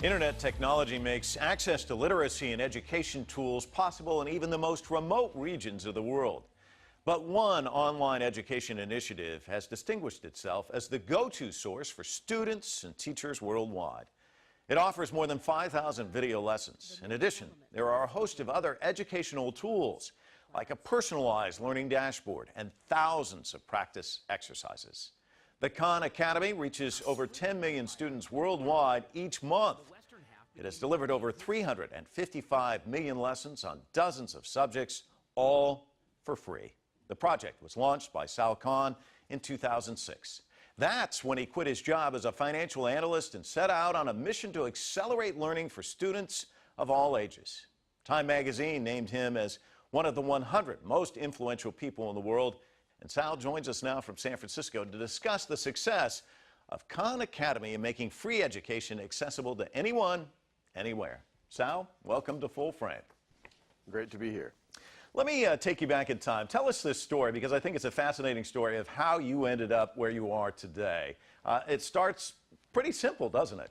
Internet technology makes access to literacy and education tools possible in even the most remote regions of the world. But one online education initiative has distinguished itself as the go-to source for students and teachers worldwide. It offers more than 5,000 video lessons. In addition, there are a host of other educational tools, like a personalized learning dashboard and thousands of practice exercises. The Khan Academy reaches over 10 million students worldwide each month. It has delivered over 355 million lessons on dozens of subjects, all for free. The project was launched by Sal Khan in 2006. That's when he quit his job as a financial analyst and set out on a mission to accelerate learning for students of all ages. Time magazine named him as one of the 100 most influential people in the world. And Sal joins us now from San Francisco to discuss the success of Khan Academy in making free education accessible to anyone, anywhere. Sal, welcome to Full Frame. Great to be here. Let me take you back in time. Tell us this story, because I think it's a fascinating story of how you ended up where you are today. It starts pretty simple, doesn't it?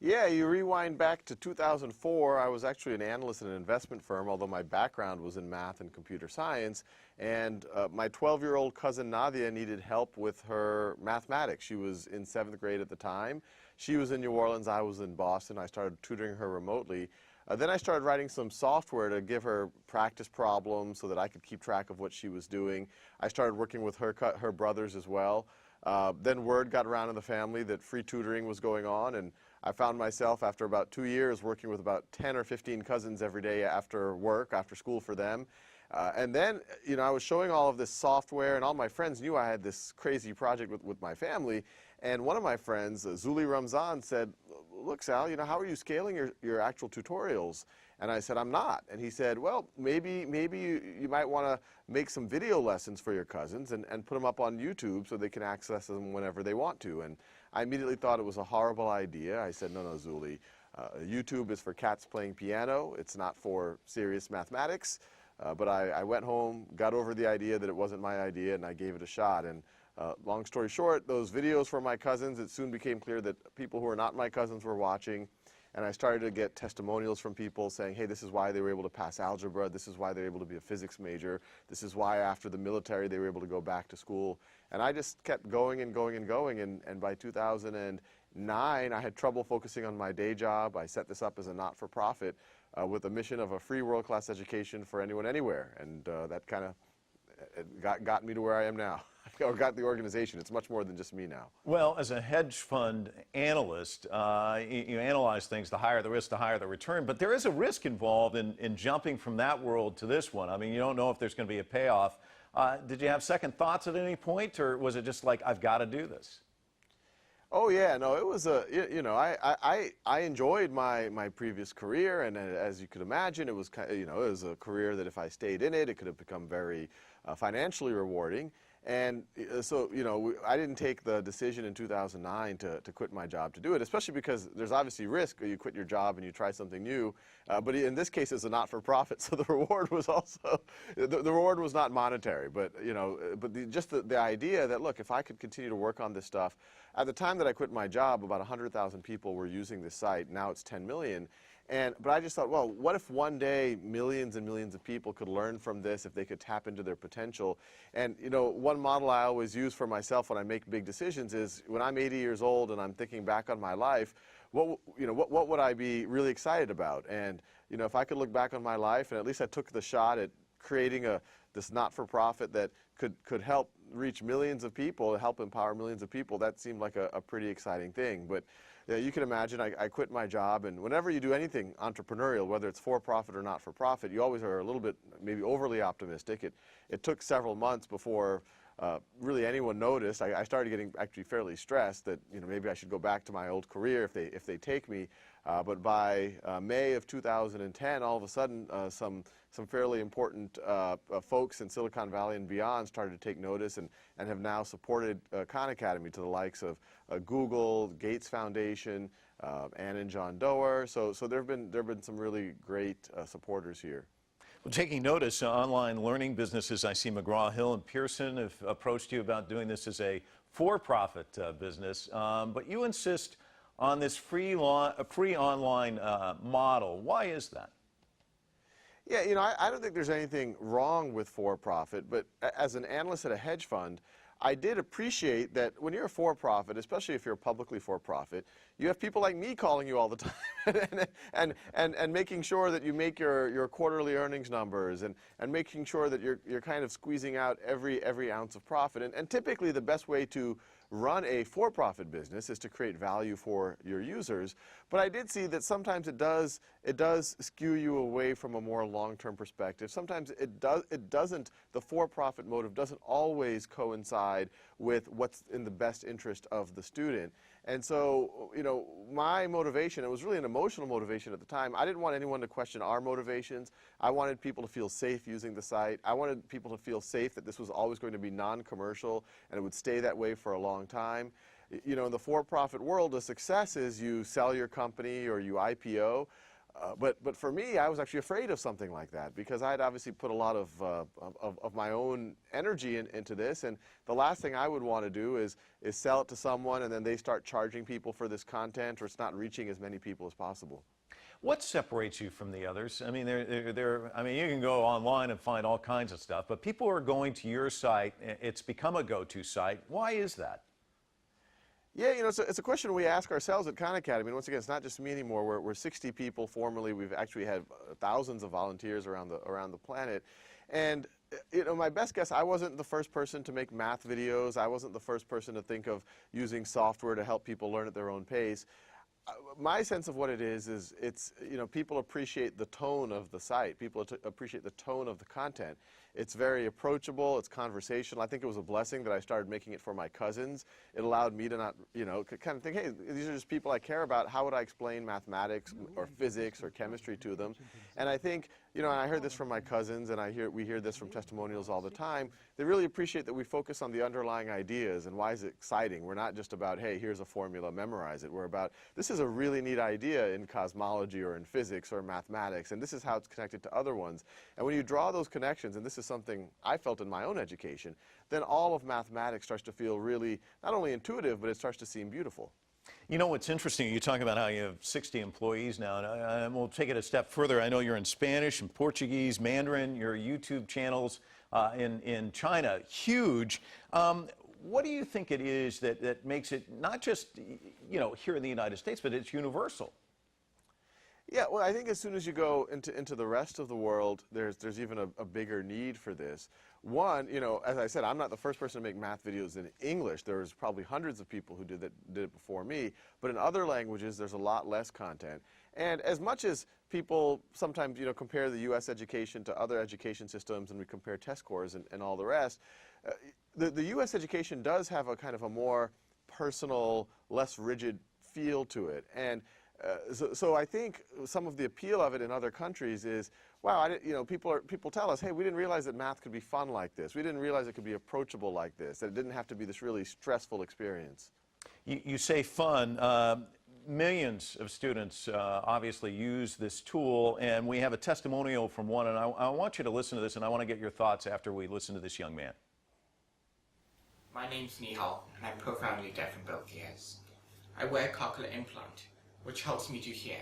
Yeah, you rewind back to 2004. I was actually an analyst in an investment firm, although my background was in math and computer science. And my 12-year-old cousin Nadia needed help with her mathematics. She was in 7th grade at the time. She was in New Orleans. I was in Boston. I started tutoring her remotely. Then I started writing some software to give her practice problems so that I could keep track of what she was doing. I started working with her brothers as well. Then word got around in the family that free tutoring was going on, and I found myself after about 2 years working with about 10 or 15 cousins every day after work, after school for them. And then, you know, I was showing all of this software, and all my friends knew I had this crazy project with my family. And one of my friends, Zuli Ramzan, said, "Look, Sal, you know, how are you scaling your actual tutorials?" And I said, "I'm not." And he said, "Well, maybe you might want to make some video lessons for your cousins and put them up on YouTube so they can access them whenever they want to." And I immediately thought it was a horrible idea. I said, "No, Zuli, YouTube is for cats playing piano. It's not for serious mathematics." But I went home, got over the idea that it wasn't my idea, and I gave it a shot. And long story short, those videos for my cousins, it soon became clear that people who are not my cousins were watching. And I started to get testimonials from people saying, hey, this is why they were able to pass algebra. This is why they were able to be a physics major. This is why after the military they were able to go back to school. And I just kept going and going and going. And by 2009, I had trouble focusing on my day job. I set this up as a not-for-profit with a mission of a free world-class education for anyone, anywhere. And that kind of got me to where I am now. Or got the organization. It's much more than just me now. Well, as a hedge fund analyst, you analyze things. The higher the risk, the higher the return. But there is a risk involved in jumping from that world to this one. I mean, you don't know if there's going to be a payoff. Did you have second thoughts at any point, or was it just like, I've got to do this? Oh yeah, no, it was a, you know, I enjoyed my previous career, and as you could imagine, it was, you know, it was a career that if I stayed in it, it could have become very financially rewarding. And so, you know, I didn't take the decision in 2009 to quit my job to do it, especially because there's obviously risk. You quit your job and you try something new. But in this case, it's a not-for-profit, so the reward was also, the reward was not monetary. But, you know, just the idea that, look, if I could continue to work on this stuff, at the time that I quit my job, about 100,000 people were using this site. Now it's 10 million. But I just thought, well, what if one day millions and millions of people could learn from this, if they could tap into their potential? And, you know, one model I always use for myself when I make big decisions is when I'm 80 years old and I'm thinking back on my life, what would I be really excited about? And, you know, if I could look back on my life and at least I took the shot at creating this not-for-profit that could help reach millions of people, help empower millions of people, that seemed like a pretty exciting thing. But you can imagine, I quit my job, and whenever you do anything entrepreneurial, whether it's for-profit or not-for-profit, you always are a little bit maybe overly optimistic. It took several months before really anyone noticed. I started getting actually fairly stressed that, you know, maybe I should go back to my old career if they take me. But by May of 2010, all of a sudden, some fairly important folks in Silicon Valley and beyond started to take notice and have now supported Khan Academy to the likes of Google, Gates Foundation, Ann and John Doerr. So there have been some really great supporters here. Well, taking notice, online learning businesses, I see McGraw-Hill and Pearson have approached you about doing this as a for-profit business, but you insist on this free online model. Why is that? Yeah, I don't think there's anything wrong with for-profit, but as an analyst at a hedge fund, I did appreciate that when you're a for-profit, especially if you're publicly for-profit, you have people like me calling you all the time and making sure that you make your quarterly earnings numbers and making sure that you're kind of squeezing out every ounce of profit. And typically the best way to run a for-profit business is to create value for your users. But I did see that sometimes it does skew you away from a more long-term perspective. Sometimes it doesn't, the for-profit motive doesn't always coincide with what's in the best interest of the student. And so, my motivation, it was really an emotional motivation at the time. I didn't want anyone to question our motivations. I wanted people to feel safe using the site. I wanted people to feel safe that this was always going to be non-commercial and it would stay that way for a long time. In the for-profit world, the success is you sell your company or you IPO. But for me, I was actually afraid of something like that because I'd obviously put a lot of my own energy into this, and the last thing I would want to do is sell it to someone and then they start charging people for this content, or it's not reaching as many people as possible. What separates you from the others? I mean, you can go online and find all kinds of stuff, but people are going to your site. It's become a go-to site. Why is that? Yeah, it's a question we ask ourselves at Khan Academy. And once again, it's not just me anymore. We're 60 people formally. We've actually had thousands of volunteers around the planet. And my best guess, I wasn't the first person to make math videos. I wasn't the first person to think of using software to help people learn at their own pace. My sense of what it is it's, people appreciate the tone of the site. People appreciate the tone of the content. It's very approachable. It's conversational. I think it was a blessing that I started making it for my cousins. It allowed me to not, kind of think, hey, these are just people I care about. How would I explain mathematics or physics or chemistry to them? And I think, and I heard this from my cousins, and we hear this from testimonials all the time. They really appreciate that we focus on the underlying ideas and why is it exciting. We're not just about, hey, here's a formula, memorize it. We're about, this is a really neat idea in cosmology or in physics or mathematics, and this is how it's connected to other ones. And when you draw those connections, and this is something I felt in my own education, then all of mathematics starts to feel really not only intuitive, but it starts to seem beautiful. What's interesting, you talk about how you have 60 employees now, and we'll take it a step further. I know you're in Spanish and Portuguese, Mandarin, your YouTube channels in China, huge. What do you think it is that makes it not just, here in the United States, but it's universal? Yeah, well, I think as soon as you go into the rest of the world, there's even a bigger need for this. One, as I said, I'm not the first person to make math videos in English. There was probably hundreds of people who did it before me. But in other languages, there's a lot less content. And as much as people sometimes, compare the U.S. education to other education systems, and we compare test scores and all the rest, the U.S. education does have a kind of a more personal, less rigid feel to it. And so I think some of the appeal of it in other countries is, wow, people tell us, hey, we didn't realize that math could be fun like this. We didn't realize it could be approachable like this, that it didn't have to be this really stressful experience. You say fun. Millions of students obviously use this tool, and we have a testimonial from one, and I want you to listen to this, and I want to get your thoughts after we listen to this young man. My name's Nihal, and I'm profoundly deaf in both ears. I wear a cochlear implant, which helps me to hear.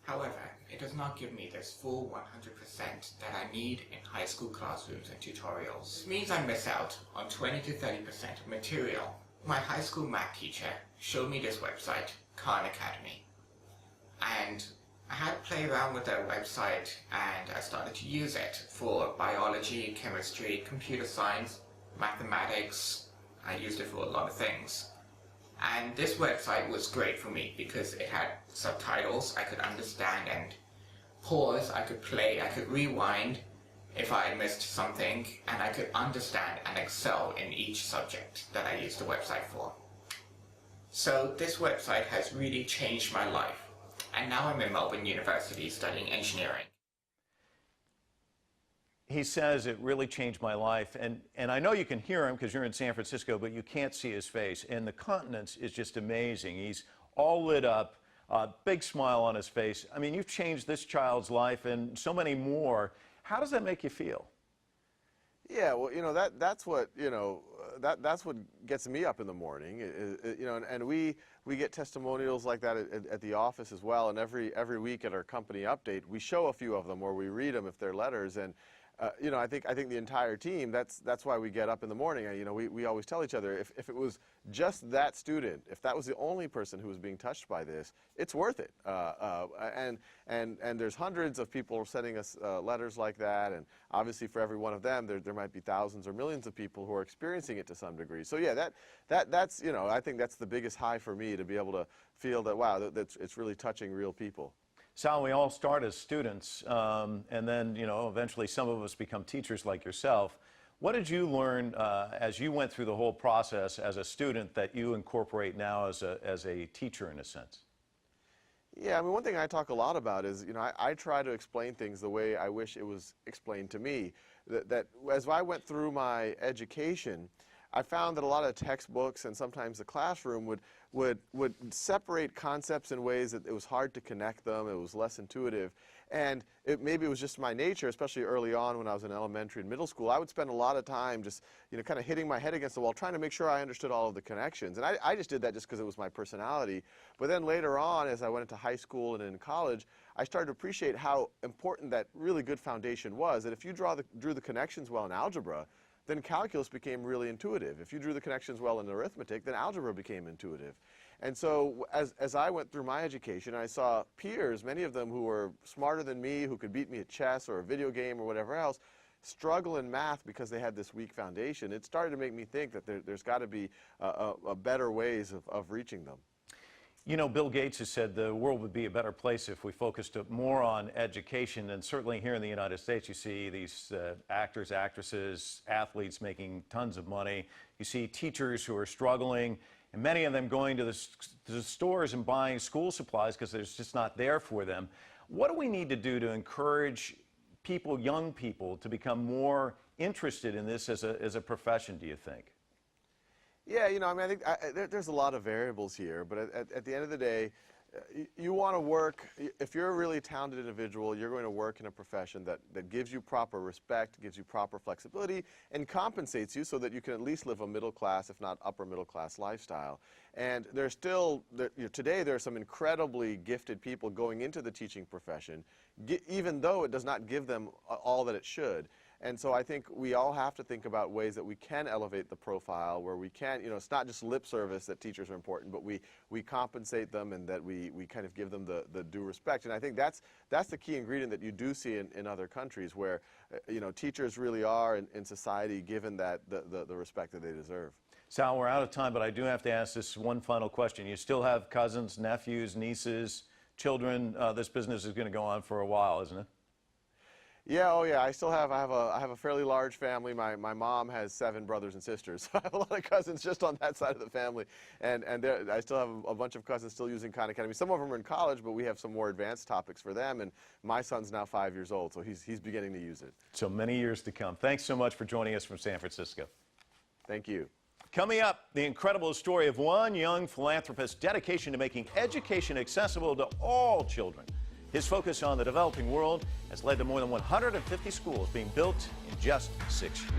However, it does not give me this full 100% that I need in high school classrooms and tutorials. This means I miss out on 20 to 30% of material. My high school math teacher showed me this website, Khan Academy. And I had to play around with their website, and I started to use it for biology, chemistry, computer science, mathematics. I used it for a lot of things. And this website was great for me because it had subtitles. I could understand and pause, I could play, I could rewind if I missed something, and I could understand and excel in each subject that I used the website for. So this website has really changed my life, and now I'm in Melbourne University studying engineering. He says it really changed my life, and I know you can hear him because you're in San Francisco, but you can't see his face, and the countenance is just amazing. He's all lit up, big smile on his face. I mean, you've changed this child's life and so many more. How does that make you feel? Yeah, well, that's what, that's what gets me up in the morning. You know, and we get testimonials like that at the office as well. And every week at our company update, we show a few of them or we read them if they're letters. And you know, I think the entire team, that's why we get up in the morning. You know, we always tell each other, if it was just that student, if that was the only person who was being touched by this, it's worth it. And there's hundreds of people sending us letters like that, and obviously for every one of them, there might be thousands or millions of people who are experiencing it to some degree. So yeah, that's you know, I think that's the biggest high for me, to be able to feel that, wow, it's really touching real people. Sal, we all start as students, and then, you know, eventually some of us become teachers like yourself. What did you learn as you went through the whole process as a student that you incorporate now as a teacher, in a sense? Yeah, I mean, one thing I talk a lot about is, you know, I try to explain things the way I wish it was explained to me. That as I went through my education, I found that a lot of textbooks and sometimes the classroom would separate concepts in ways that it was hard to connect them. It was less intuitive. And maybe it was just my nature, especially early on when I was in elementary and middle school. I would spend a lot of time just, you know, kind of hitting my head against the wall, trying to make sure I understood all of the connections. And I just did that just because it was my personality. But then later on, as I went into high school and in college, I started to appreciate how important that really good foundation was. That if you drew the connections well in algebra, then calculus became really intuitive. If you drew the connections well in arithmetic, then algebra became intuitive. And so as I went through my education, I saw peers, many of them who were smarter than me, who could beat me at chess or a video game or whatever else, struggle in math because they had this weak foundation. It started to make me think that there's got to be better ways of reaching them. You know, Bill Gates has said the world would be a better place if we focused more on education, and certainly here in the United States you see these actors, actresses, athletes making tons of money. You see teachers who are struggling, and many of them going to the stores and buying school supplies because there's just not there for them. What do we need to do to encourage people, young people, to become more interested in this as a profession, do you think? Yeah, you know, I mean, I think there's a lot of variables here, but at the end of the day, you want to work, if you're a really talented individual, you're going to work in a profession that gives you proper respect, gives you proper flexibility, and compensates you so that you can at least live a middle class, if not upper middle class lifestyle. And there's still, today there are some incredibly gifted people going into the teaching profession, even though it does not give them all that it should. And so I think we all have to think about ways that we can elevate the profile, where we can, you know, it's not just lip service that teachers are important, but we compensate them, and that we kind of give them the due respect. And I think that's the key ingredient that you do see in other countries, where, you know, teachers really are in society given that the respect that they deserve. Sal, we're out of time, but I do have to ask this one final question. You still have cousins, nephews, nieces, children. This business is going to go on for a while, isn't it? Yeah, oh yeah, I have a fairly large family. My mom has 7 brothers and sisters, so I have a lot of cousins just on that side of the family. And I still have a bunch of cousins still using Khan Academy. Some of them are in college, but we have some more advanced topics for them. And my son's now 5 years old, so he's beginning to use it. So many years to come. Thanks so much for joining us from San Francisco. Thank you. Coming up, the incredible story of one young philanthropist's dedication to making education accessible to all children. His focus on the developing world has led to more than 150 schools being built in just 6 years.